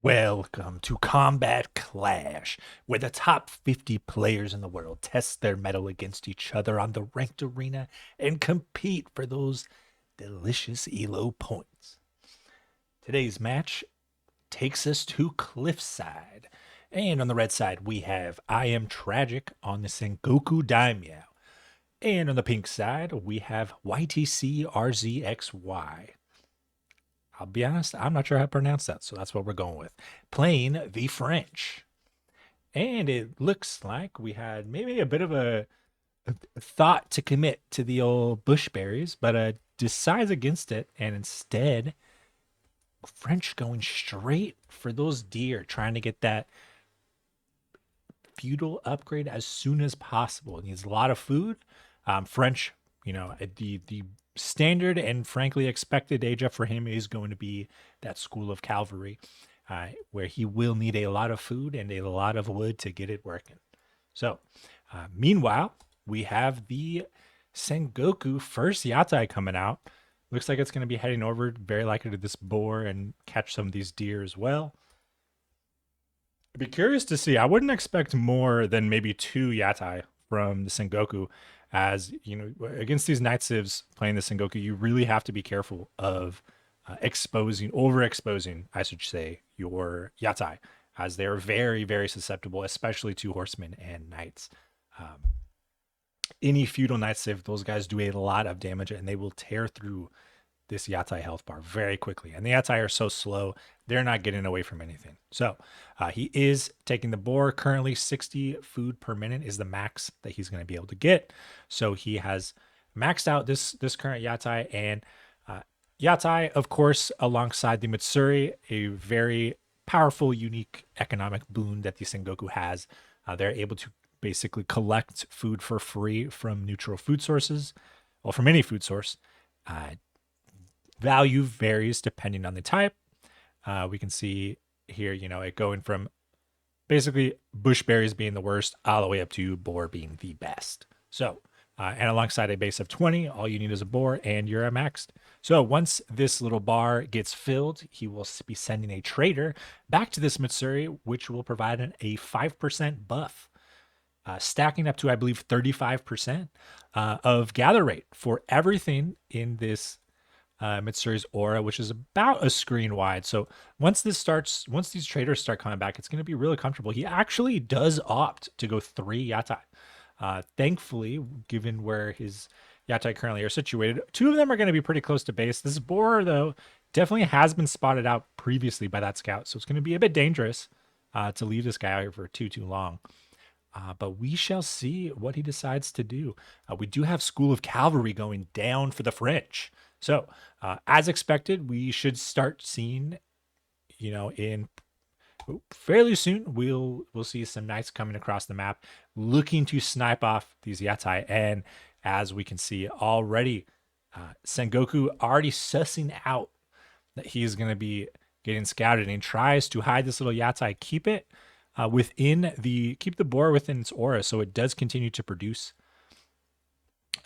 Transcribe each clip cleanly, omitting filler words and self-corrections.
Welcome to Combat Clash, where the top 50 players in the world test their mettle against each other on the ranked arena and compete for those delicious elo points. Today's match takes us to Cliffside. And on the red side, we have IamTragic on the Sengoku Daimyo. And on the pink side, we have YtcRzxy. I'll be honest, I'm not sure how to pronounce that, so that's what we're going with. Playing the French. And it looks like we had maybe a bit of a thought to commit to the old bushberries, but decides against it, and instead, French going straight for those deer, trying to get that feudal upgrade as soon as possible. It needs a lot of food. French, the standard and frankly expected age up for him is going to be that school of cavalry, where he will need a lot of food and a lot of wood to get it working. So, meanwhile, we have the Sengoku first Yatai coming out. Looks like it's going to be heading over very likely to this boar and catch some of these deer as well. I'd be curious to see. I wouldn't expect more than maybe two Yatai from the Sengoku. As you know, against these Night Civs playing the Sengoku, you really have to be careful of overexposing, I should say, your Yatai, as they are very, very susceptible, especially to horsemen and knights. Um, any feudal Night Civ, those guys do a lot of damage, and they will tear through this Yatai health bar very quickly. And the Yatai are so slow, they're not getting away from anything. So he is taking the boar. Currently 60 food per minute is the max that he's going to be able to get. So he has maxed out this current Yatai. And Yatai, of course, alongside the Mitsuri, a very powerful, unique economic boon that the Sengoku has. They're able to basically collect food for free from neutral food sources, or from any food source. Value varies depending on the type. We can see here, it going from basically bushberries being the worst all the way up to boar being the best. So, and alongside a base of 20, all you need is a boar and you're maxed. So once this little bar gets filled, he will be sending a trader back to this Mitsuri, which will provide a 5% buff. Stacking up to, I believe, 35% of gather rate for everything in this Mitsuri's aura, which is about a screen wide. So once these traders start coming back, it's going to be really comfortable. He actually does opt to go 3 Yatai. Thankfully, given where his Yatai currently are situated, 2 of them are going to be pretty close to base. This boar, though, definitely has been spotted out previously by that scout, so it's going to be a bit dangerous to leave this guy out here for too long. But we shall see what he decides to do. We do have School of Cavalry going down for the French. So, as expected, we should start seeing, in fairly soon, we'll see some knights coming across the map looking to snipe off these Yatai. And as we can see already, Sengoku already sussing out that he's going to be getting scouted and tries to hide this little Yatai, keep the boar within its aura, so it does continue to produce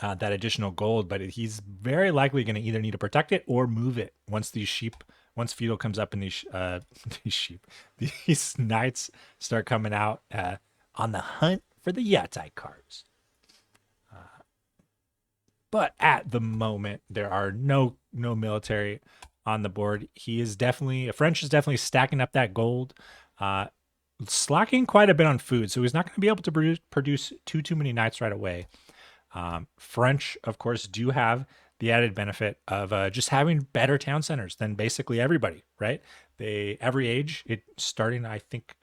that additional gold. But he's very likely going to either need to protect it or move it once feudal comes up and these knights start coming out on the hunt for the Yatai cards. But at the moment, there are no military on the board. French is definitely stacking up that gold. Slacking quite a bit on food, so he's not going to be able to produce too many knights right away. French, of course, do have the added benefit of just having better town centers than basically everybody, right? Every age, I think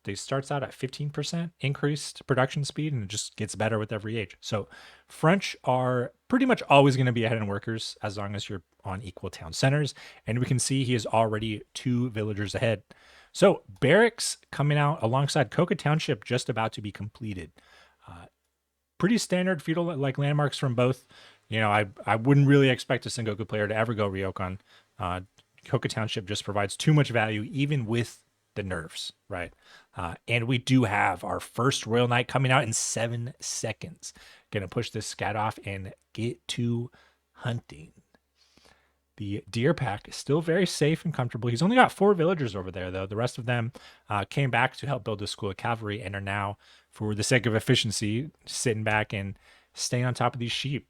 they starts out at 15% increased production speed, and it just gets better with every age. So French are pretty much always going to be ahead in workers as long as you're on equal town centers. And we can see he is already 2 villagers ahead. So barracks coming out alongside Koka Township just about to be completed. Pretty standard feudal like landmarks from both. I wouldn't really expect a Sengoku player to ever go Ryokan. Koka Township just provides too much value, even with the nerfs, right? And we do have our first Royal Knight coming out in 7 seconds. Gonna push this scat off and get to hunting. The deer pack is still very safe and comfortable. He's only got 4 villagers over there, though. The rest of them came back to help build the school of cavalry and are now, for the sake of efficiency, sitting back and staying on top of these sheep.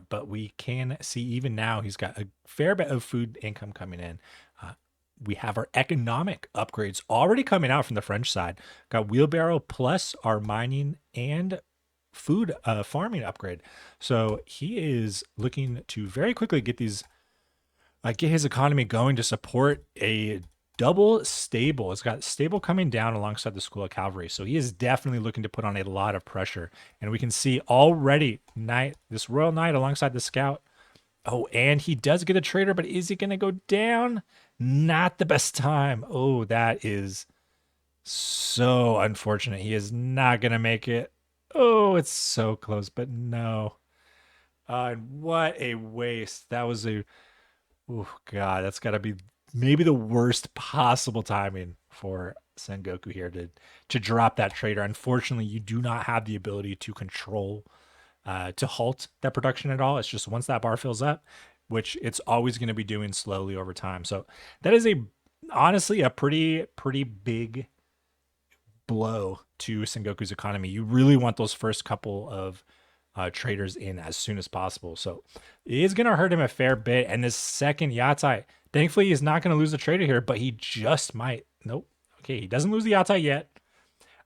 But we can see even now he's got a fair bit of food income coming in. We have our economic upgrades already coming out from the French side. Got wheelbarrow plus our mining and food farming upgrade. So he is looking to very quickly get these get his economy going to support a double stable. It's got stable coming down alongside the school of cavalry. So he is definitely looking to put on a lot of pressure. And we can see already this royal knight alongside the scout. Oh, and he does get a trader, but is he going to go down? Not the best time. Oh, that is so unfortunate. He is not going to make it. Oh, it's so close, but no. What a waste. That was oh God, that's got to be maybe the worst possible timing for Sengoku here to drop that trader. Unfortunately, you do not have the ability to control to halt that production at all. It's just once that bar fills up, which it's always going to be doing slowly over time. So that is honestly a pretty big blow to Sengoku's economy. You really want those first couple of traders in as soon as possible. So it is going to hurt him a fair bit. And this second Yatai, thankfully, he's not going to lose the trader here, but he just might. Nope. Okay, he doesn't lose the Yatai yet.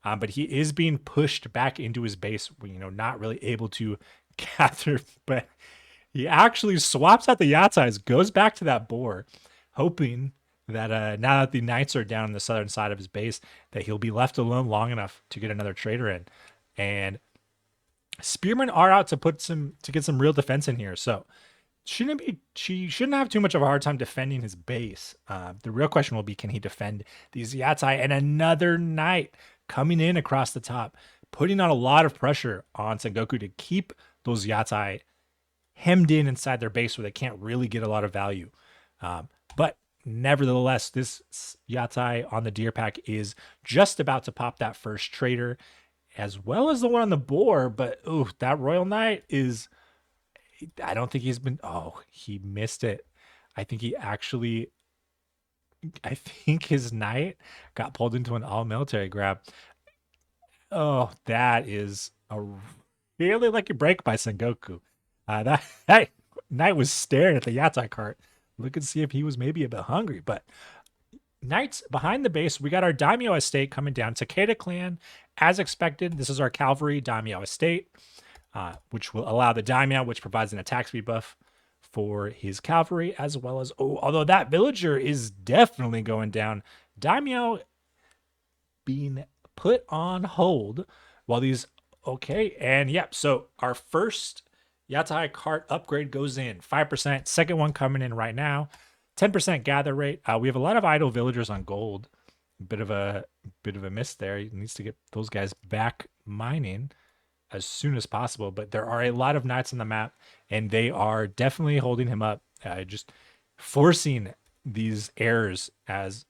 But he is being pushed back into his base, not really able to gather. But he actually swaps out the Yatais, goes back to that boar, hoping that now that the knights are down on the southern side of his base, that he'll be left alone long enough to get another trader in. And spearmen are out to get some real defense in here. So she shouldn't have too much of a hard time defending his base. The real question will be, can he defend these Yatai? And another knight coming in across the top, putting on a lot of pressure on Sengoku to keep those Yatai hemmed in inside their base where they can't really get a lot of value. But nevertheless, this Yatai on the deer pack is just about to pop that first trader, as well as the one on the boar. But that royal knight is, I don't think he's been, he missed it. I think his knight got pulled into an all military grab. Oh, that is a really lucky break by Sengoku. That knight was staring at the Yatai cart, looking to see if he was maybe a bit hungry. But knights behind the base, we got our Daimyo estate coming down. Takeda clan, as expected. This is our cavalry Daimyo estate, which will allow the Daimyo, which provides an attack speed buff for his cavalry, as well as, although that villager is definitely going down, Daimyo being put on hold while these, and yep, so our first Yatai cart upgrade goes in, 5%, second one coming in right now, 10% gather rate. We have a lot of idle villagers on gold, bit of a miss there. He needs to get those guys back mining as soon as possible, but there are a lot of knights on the map, and they are definitely holding him up, just forcing these errors, as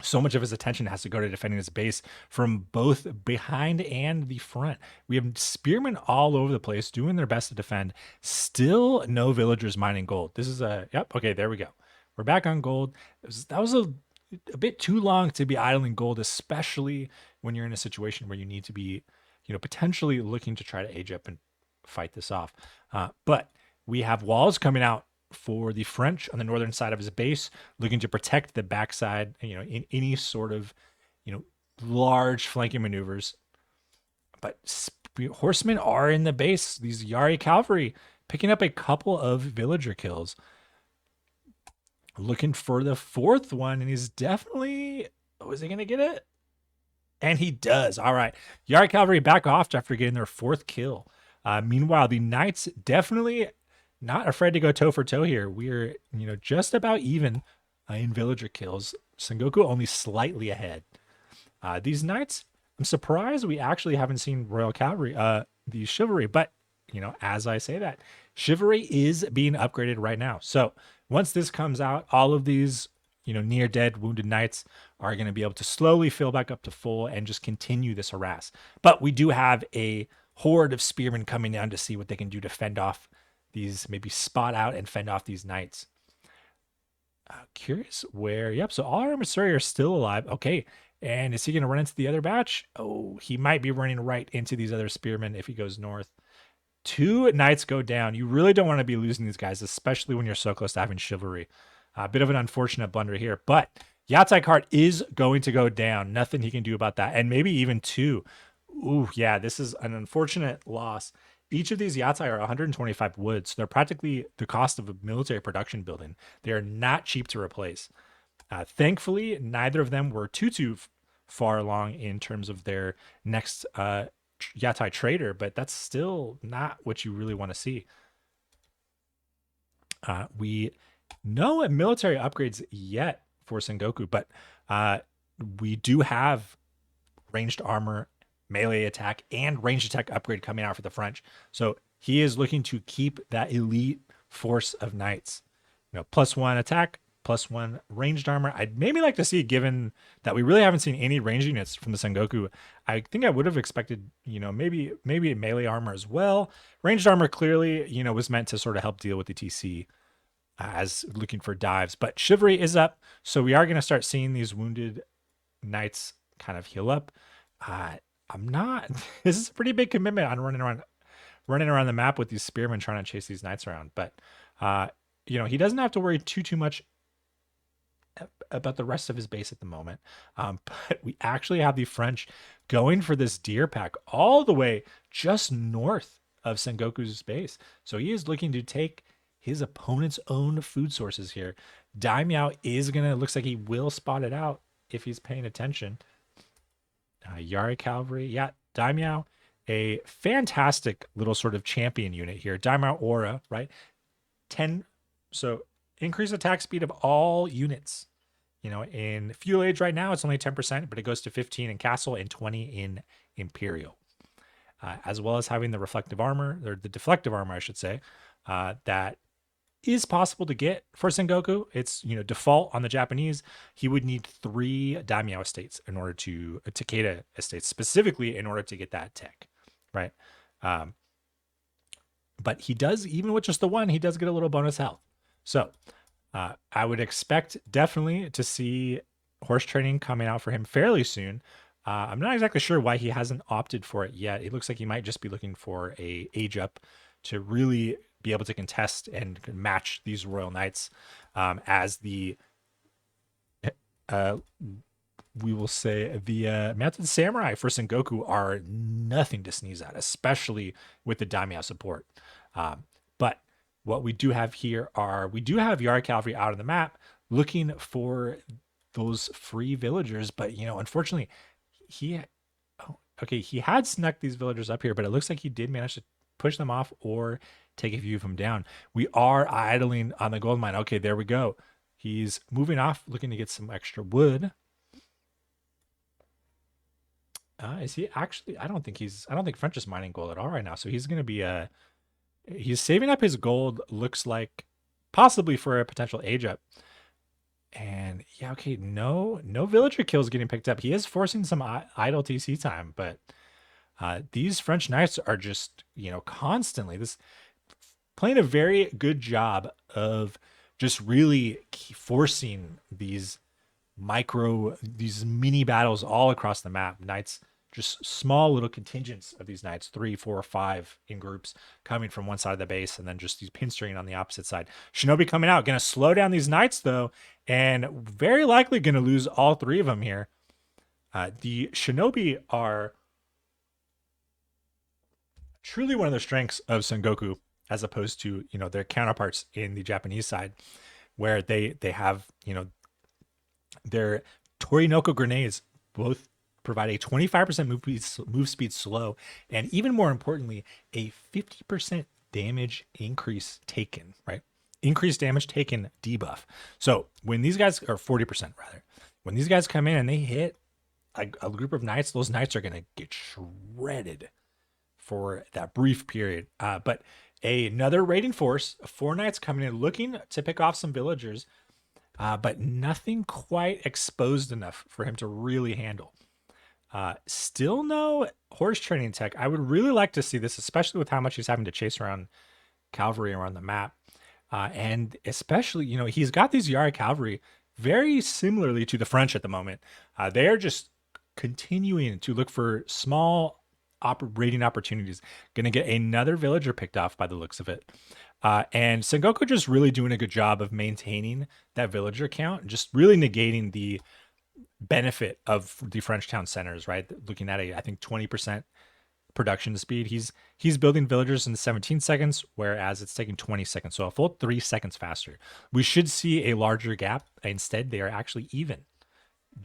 so much of his attention has to go to defending his base from both behind and the front. We have spearmen all over the place doing their best to defend. Still no villagers mining gold. This is okay, there we go. We're back on gold. That was a bit too long to be idling gold, especially when you're in a situation where you need to be potentially looking to try to age up and fight this off. But we have walls coming out for the French on the northern side of his base, looking to protect the backside, in any sort of, large flanking maneuvers. But horsemen are in the base. These Yari cavalry picking up a couple of villager kills. Looking for the fourth one, and he's definitely, is he going to get it? And he does. All right. Yari cavalry back off after getting their fourth kill. Meanwhile, the knights definitely not afraid to go toe for toe here. We're, just about even in villager kills. Sengoku only slightly ahead. These knights, I'm surprised we actually haven't seen royal cavalry, the chivalry. But, as I say that, chivalry is being upgraded right now. So once this comes out, all of these near dead wounded knights are going to be able to slowly fill back up to full and just continue this harass. But we do have a horde of spearmen coming down to see what they can do to fend off these, maybe spot out and fend off these knights. Curious where. Yep. So all our Missouri are still alive. Okay. And is he going to run into the other batch? Oh, he might be running right into these other spearmen if he goes north. 2 knights go down. You really don't want to be losing these guys, especially when you're so close to having chivalry. A bit of an unfortunate blunder here, but YtcRzxy is going to go down. Nothing he can do about that. And maybe even 2. Ooh, yeah, this is an unfortunate loss. Each of these YtcRzxy are 125 wood, so they're practically the cost of a military production building. They are not cheap to replace. Thankfully, neither of them were too far along in terms of their next YtcRzxy trader, but that's still not what you really want to see. We no military upgrades yet for Sengoku, but we do have ranged armor, melee attack, and ranged attack upgrade coming out for the French. So he is looking to keep that elite force of knights. +1 attack, +1 ranged armor. I'd maybe like to see, given that we really haven't seen any ranged units from the Sengoku, I think I would have expected, maybe melee armor as well. Ranged armor clearly, was meant to sort of help deal with the TC as looking for dives, but chivalry is up. So we are going to start seeing these wounded knights kind of heal up. I'm not, this is a pretty big commitment on running around the map with these spearmen trying to chase these knights around. But, he doesn't have to worry too much about the rest of his base at the moment. But we actually have the French going for this deer pack all the way just north of Sengoku's base. So he is looking to take his opponent's own food sources here. Daimyo is looks like he will spot it out if he's paying attention. Yari Cavalry. Yeah, Daimyo, a fantastic little sort of champion unit here. Daimyo Aura, right? 10, so increase attack speed of all units. In Fuel Age right now, it's only 10%, but it goes to 15 in Castle and 20 in Imperial. As well as having the reflective armor, or the deflective armor, I should say, that is possible to get for Sengoku. It's, default on the Japanese. He would need 3 Daimyo estates in order to, Takeda estates specifically, in order to get that tech, right? But he does, even with just the 1, he does get a little bonus health. So I would expect definitely to see horse training coming out for him fairly soon. I'm not exactly sure why he hasn't opted for it yet. It looks like he might just be looking for a age up to really be able to contest and match these Royal Knights, as the we will say the Mounted Samurai for Sengoku are nothing to sneeze at, especially with the Daimyo support. But what we do have here we do have Yari Cavalry out on the map looking for those free villagers, but unfortunately he had snuck these villagers up here, but it looks like he did manage to push them off or take a few of them down. We are idling on the gold mine. Okay, there we go. He's moving off, looking to get some extra wood. Is he actually? I don't think French is mining gold at all right now. So he's going to be he's saving up his gold. Looks like possibly for a potential age up. And yeah, okay, no villager kills getting picked up. He is forcing some idle TC time, but these French knights are just constantly playing a very good job of just really forcing these mini battles all across the map. Knights, just small little contingents of these knights, 3, 4, 5 in groups coming from one side of the base, and then just these pinstringing on the opposite side. Shinobi coming out, going to slow down these knights though, and very likely going to lose all 3 of them here. The Shinobi are truly one of the strengths of Sengoku, as opposed to their counterparts in the Japanese side, where they have their Torinoko grenades both provide a 25% move speed slow, and even more importantly, a 50% damage increase taken, right? Increased damage taken debuff. So when these guys are 40% rather, when these guys come in and they hit a group of knights, those knights are going to get shredded for that brief period. But another raiding force, 4 knights coming in looking to pick off some villagers, but nothing quite exposed enough for him to really handle. Still no horse training tech. I would really like to see this, especially with how much he's having to chase around cavalry around the map. And especially, he's got these Yari cavalry very similarly to the French at the moment. They are just continuing to look for small operating opportunities. Going to get another villager picked off by the looks of it. And Sengoku just really doing a good job of maintaining that villager count, just really negating the benefit of the French town centers, right? Looking at I think 20% production speed. He's building villagers in 17 seconds, whereas it's taking 20 seconds, so a full 3 seconds faster. We should see a larger gap. Instead, they are actually even,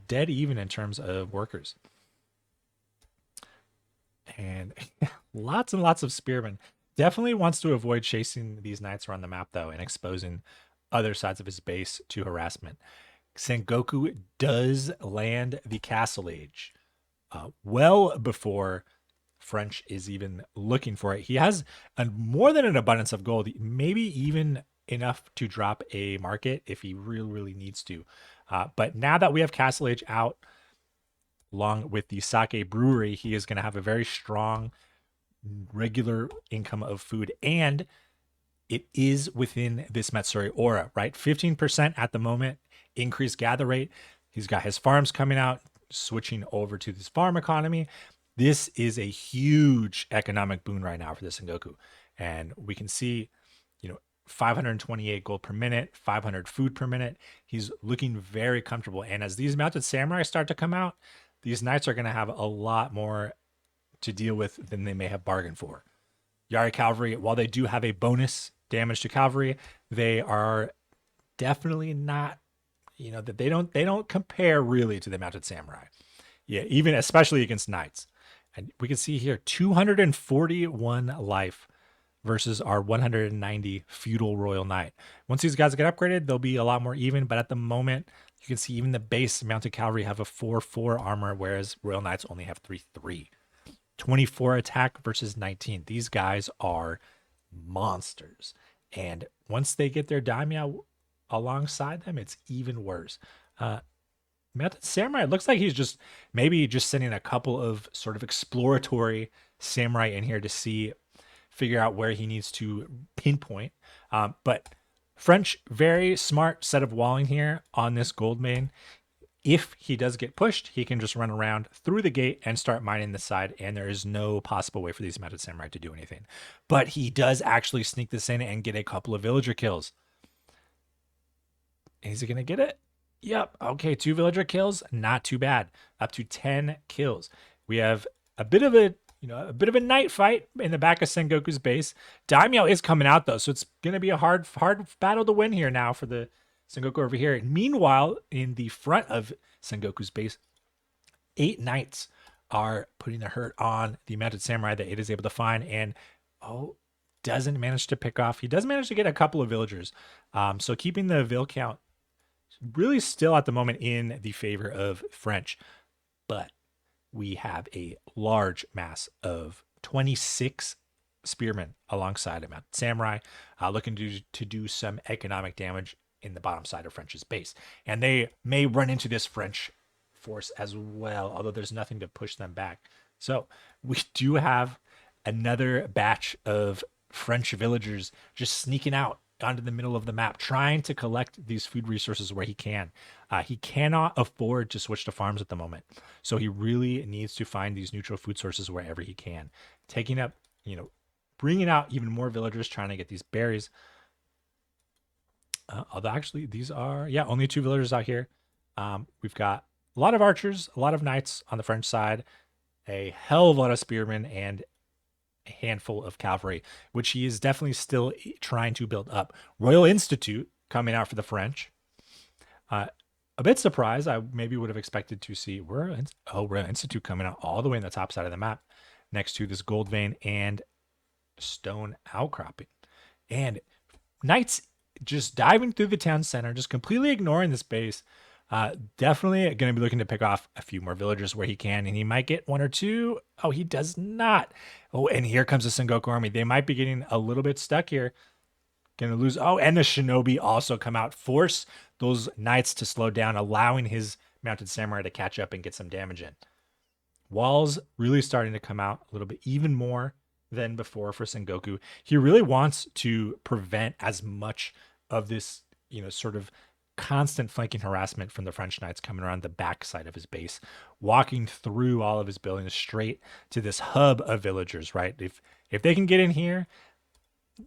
dead even in terms of workers. And lots and lots of spearmen. Definitely wants to avoid chasing these knights around the map though, and exposing other sides of his base to harassment. Sengoku does land the Castle Age well before French is even looking for it. He has more than an abundance of gold, maybe even enough to drop a market if he really needs to. But now that we have Castle Age out, along with the sake brewery, he is going to have a very strong regular income of food, and it is within this Matsuri aura, right? 15% at the moment, increased gather rate. He's got his farms coming out, switching over to this farm economy. This is a huge economic boon right now for the Sengoku. And we can see, 528 gold per minute, 500 food per minute. He's looking very comfortable. And as these mounted samurai start to come out, these knights are going to have a lot more to deal with than they may have bargained for. Yari cavalry, while they do have a bonus damage to cavalry, they are definitely not, that they don't compare really to the mounted samurai. Yeah, even especially against knights. And we can see here 241 life versus our 190 feudal royal knight. Once these guys get upgraded, they'll be a lot more even, but at the moment, you can see even the base mounted cavalry have a 4-4 armor, whereas royal knights only have 3-3. 24 attack versus 19. These guys are monsters. And once they get their daimyo alongside them, it's even worse. Mounted Samurai, it looks like he's just sending a couple of sort of exploratory samurai in here to figure out where he needs to pinpoint. But French, very smart set of walling here on this gold main. If he does get pushed, he can just run around through the gate and start mining the side, and there is no possible way for these mounted samurai to do anything. But he does actually sneak this in and get a couple of villager kills. Is he going to get it? Yep. Okay, 2 villager kills, not too bad. Up to 10 kills. We have a bit of a night fight in the back of Sengoku's base. Daimyo is coming out though, so it's going to be a hard battle to win here now for the Sengoku over here. Meanwhile, in the front of Sengoku's base, 8 knights are putting the hurt on the mounted samurai that it is able to find, and doesn't manage to pick off. He does manage to get a couple of villagers. So keeping the vill count really still at the moment in the favor of French. But we have a large mass of 26 spearmen alongside him. Samurai looking to do some economic damage in the bottom side of French's base. And they may run into this French force as well, although there's nothing to push them back. So we do have another batch of French villagers just sneaking out onto the middle of the map, trying to collect these food resources where he can. He cannot afford to switch to farms at the moment, so he really needs to find these neutral food sources wherever he can. Taking up, bringing out even more villagers, trying to get these berries. Although actually these are, only 2 villagers out here. We've got a lot of archers, a lot of knights on the French side, a hell of a lot of spearmen, and a handful of cavalry, which he is definitely still trying to build up. Royal Institute coming out for the French. A bit surprised. I maybe would have expected to see Royal Institute coming out all the way in the top side of the map next to this gold vein and stone outcropping. And knights just diving through the town center, just completely ignoring this base. Definitely going to be looking to pick off a few more villagers where he can, and he might get 1 or 2. Oh, he does not. Oh, and here comes the Sengoku army. They might be getting a little bit stuck here. Going to lose. Oh, and the shinobi also come out, force those knights to slow down, allowing his mounted samurai to catch up and get some damage in. Walls really starting to come out a little bit even more than before for Sengoku. He really wants to prevent as much of this, sort of constant flanking harassment from the French knights coming around the backside of his base, walking through all of his buildings straight to this hub of villagers, right? If they can get in here,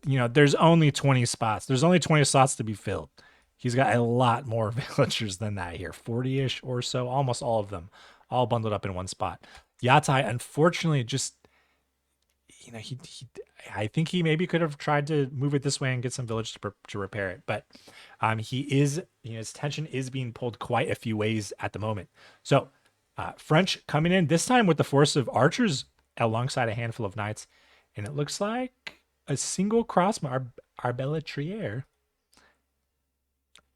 there's only 20 spots. There's only 20 slots to be filled. He's got a lot more villagers than that here, 40-ish or so, almost all of them, all bundled up in one spot. Yatai, unfortunately, just he I think he maybe could have tried to move it this way and get some village to repair it, but he is, his attention is being pulled quite a few ways at the moment. So French coming in this time with the force of archers alongside a handful of knights, and it looks like a single crossbow, arbaletier.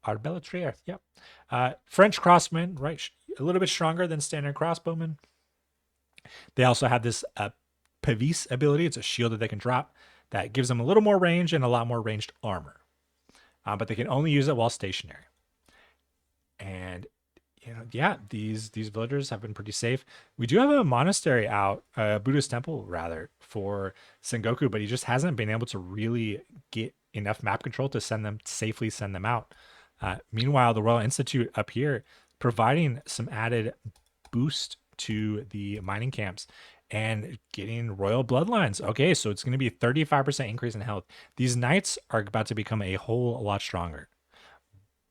Arbaletier, yep. French crossmen, right? A little bit stronger than standard crossbowmen. They also have this Pavis ability. It's a shield that they can drop that gives them a little more range and a lot more ranged armor. But they can only use it while stationary. And these villagers have been pretty safe. We do have a monastery out, a Buddhist temple rather, for Sengoku, but he just hasn't been able to really get enough map control to safely send them out. Meanwhile, the Royal Institute up here providing some added boost to the mining camps and getting royal bloodlines. Okay, so it's going to be a 35% increase in health. These knights are about to become a whole lot stronger.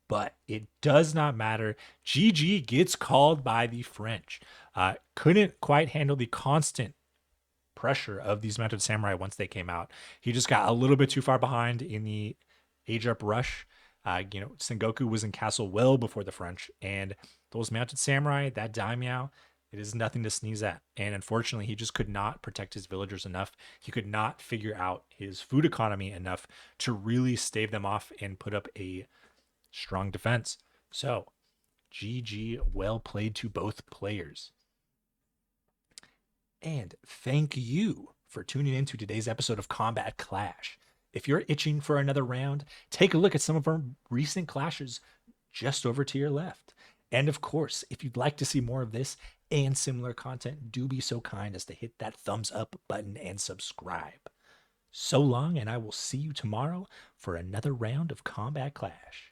But it does not matter. GG gets called by the French. Couldn't quite handle the constant pressure of these mounted samurai once they came out. He just got a little bit too far behind in the age up rush. Sengoku was in castle well before the French, and those mounted samurai, that Daimyo, it is nothing to sneeze at. And unfortunately, he just could not protect his villagers enough. He could not figure out his food economy enough to really stave them off and put up a strong defense. So, GG, well played to both players. And thank you for tuning in to today's episode of Combat Clash. If you're itching for another round, take a look at some of our recent clashes just over to your left. And of course, if you'd like to see more of this and similar content, do be so kind as to hit that thumbs up button and subscribe. So long, and I will see you tomorrow for another round of Combat Clash.